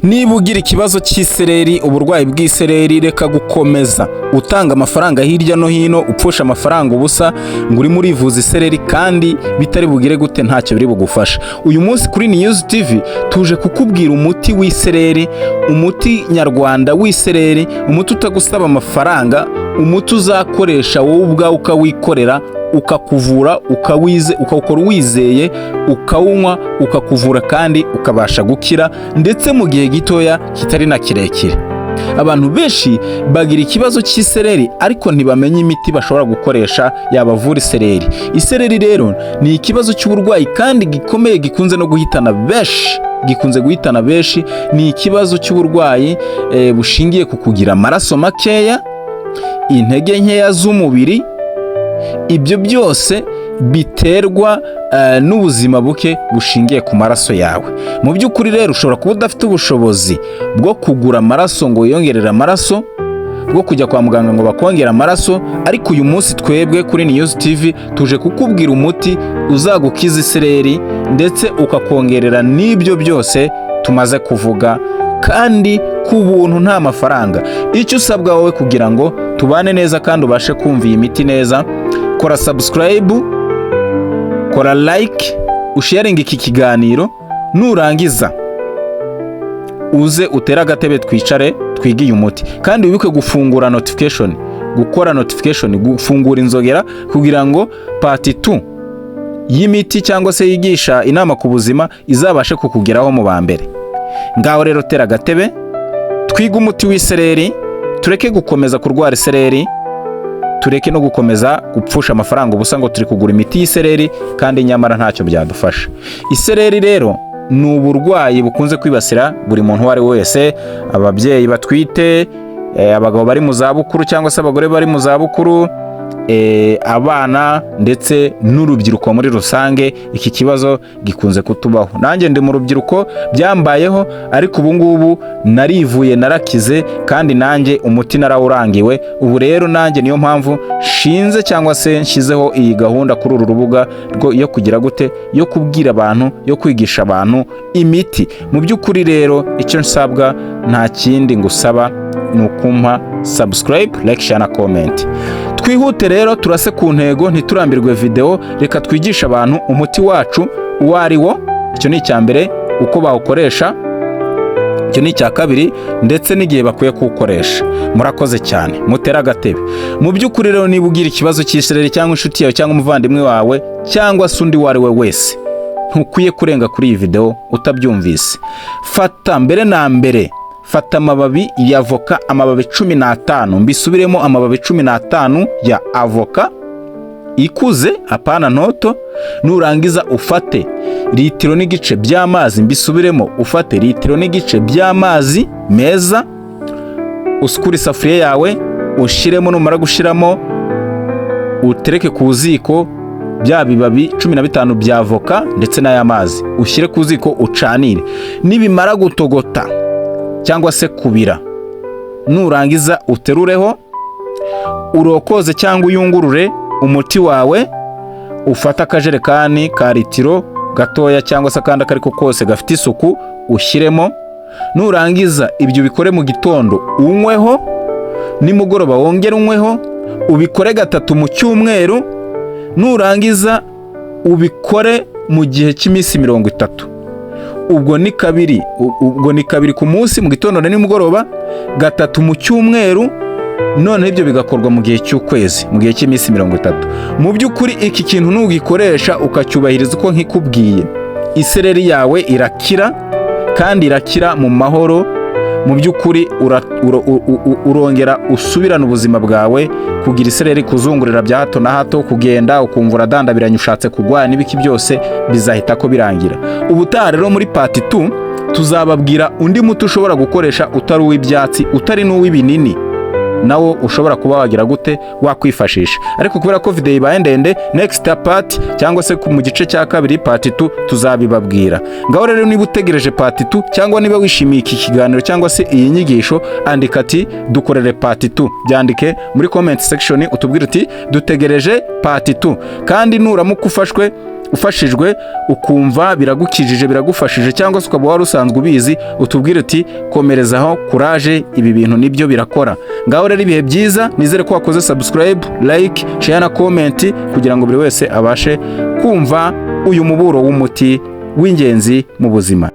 Niba ugira ikibazo cy'isereri, uburwayi bw'isereri, reka gukomeza utanga amafaranga hirya no hino, upfusha amafaranga ubusa ngo urimo urivuza isereri kandi bitari bugire gute, ntacyo biri bugufasha. Uyu munsi kuri News TV tuje kukubwira umuti w'isereri, umuti nyarwanda w'isereri, umuti utagusaba amafaranga, umuti uzakoresha wowe ubwawe ukawikorera, ukakuvura, ukawukora wizeye, ukawunywa, ukakuvura kandi ukabasha gukira ndetse mu gihe gitoya kitari na kirekire. Abantu benshi bagira ikibazo cy'isereri ariko ntibamenye imiti bashobora gukoresha yabavura isereri. Isereri rero ni ikibazo cy'uburwayi kandi gikomeye, gikunze guhitana benshi. Ni ikibazo cy'uburwayi bushingiye ku kugira amaraso makeya, intege nkeya z'umubiri. Ibyo byose biterwa n'ubuzima buke bushingiye ku maraso yawe. Mu by'ukuri rero ushobora kuba udafite ubushobozi bwo kugura amaraso ngo wiyongerere amaraso, bwo kujya kwa muganga ngo bakongere amaraso, ariko uyu munsi twebwe kuri News TV tuje kukubwira umuti uzagukiza isereri ndetse ukakongerera n'ibyo byose tumaze kuvuga, kandi ku buntu nta mafaranga. Icyo usabwa wowe kugira ngo tubane neza kandi ubashe kumva iyi miti neza, kora subscribe, kora like, usharinga iki kiganiro, nurangiza uze utere agatebe twicare twigiye umuti. Kandi wibuke gufungura notification, gukora notification, gufungura inzogera kugira ngo part 2 y'imiti cyangwa se yigisha inama ku buzima izabashe kukugeraho mu ba mbere. Ngaho rero tera agatebe twiga umuti w'isereri, tureke gukomeza kurwara isereri, tureke no gukomeza gupfusha amafaranga ubusa ngo turi kugura imiti y'isereri kandi nyamara ntacyo byadufasha. Isereri rero ni uburwayi bukunze kwibasira buri muntu uwo ari wese, ababyeyi batwite, abagabo bari mu zabukuru cyangwa se abagore bari mu zabukuru, abana ndetse n'urubyiruko muri rusange. Iki kibazo gikunze kutubaho. Nanjye ndi mu rubyiruko, byambayeho, ariko ubu ngubu narivuye, narakize kandi nanjye umuti narawurangiwe. Ubu rero nanjye niyo mpamvu shinze cyangwa se nshyizeho iyi gahunda kuri uru rubuga yo kugira gute, yo kubwira abantu, yo kwigisha abantu imiti. Mu by'ukuri rero icyo nsabwa nta kindi ngusaba, ni ukumpa subscribe, like, share na comment. Twihute rero turase ku ntego, ntiturambirwe video. Reka twigisha abantu umuti wacu uwo ari wo. Icyo ni icya mbere, uko bawukoresha. Icyo ni icya kabiri, ndetse n'igihe bakwiye kuwukoresha. Murakoze cyane, mutera agatebe. Mu by'ukuri rero niba ugira ikibazo cy'isereri cyangwa inshuti yawe cyangwa umuvandimwe wawe cyangwa se undi wari we wese, ntukwiye kurenga kuri iyi video utabyumvise. Fata mbere na mbere, fata amababi ya avoka, amababi 15, mbisubiremo, amababi 15 ya avoka ikuze, apana ntoto. Nurangiza ufate litiro n'igice by'amazi, mbisubiremo, ufate litiro n'igice by'amazi meza, usukure isafuriya yawe, ushiremo. Numara gushiramo, utereke ku ziko bya bibabi 15 bya avoka ndetse n'aya mazi, ushyire ku ziko ucanire. Nibimara gutogota cyangwa se kubira, nurangiza uterureho, urokoze cyangwa uyungurure umuti wawe. Ufata akajerekani ka litiro gatoya cyangwa se akandi akariko kose gafite isuku, ushyiremo. Nurangiza ibyo ubikore mu gitondo unyweho, nimugoroba wongere unyweho, ubikore 3 mu cyumweru. Nurangiza ubikore mu gihe cy'iminsi 30. Ubwo ni kabiri ku munsi, mu gitondo na nimugoroba, 3 mu cyumweru. None ibyo bigakorwa mu gihe cy'ukwezi, mu gihe cy'iminsi 30. Mu by'ukuri iki kintu nugikoresha ukacyubahiriza uko nkikubwiye, isereri yawe irakira kandi irakira mu mahoro. Mu by'ukuri urongera usubirana ubuzima bwawe. Kugira isereri, kuzungurira bya hato na hato, kugenda ukumva uradandabiranye ushatse kugwaya n'ibiki byose bizahita ko birangira. Ubutaha rero muri part 2 tuzababwira undi muti ushobora gukoresha utari uw'ibyatsi, utari n'uw'ibinini, nawo ushobora kuba wagira gute, wakwifashisha. Ariko kubera ko video ibaye ndende, next part cyangwa se mu gice cya kabiri part 2 tuzabibabwira. Ngaho rero niba utegereje part 2 cyangwa niba wishimiye iki kiganiro cyangwa se iyi nyigisho, andika ati dukorere part 2, byandike muri comment section, utubwire uti dutegereje part 2. Kandi nuramuka ufashwe ufashijwe ukumva biragukijije biragufashije, cyangwa se ukaba wari usanzwe ubizi, utubwire uti komerezaho kuraje, ibi bintu nibyo birakora. Ngaho rero ibihe byiza, nizere ko wakoze subscribe, like, share na comment kugira ngo buri wese abashe kumva uyu muburo w'umuti w'ingenzi mu buzima.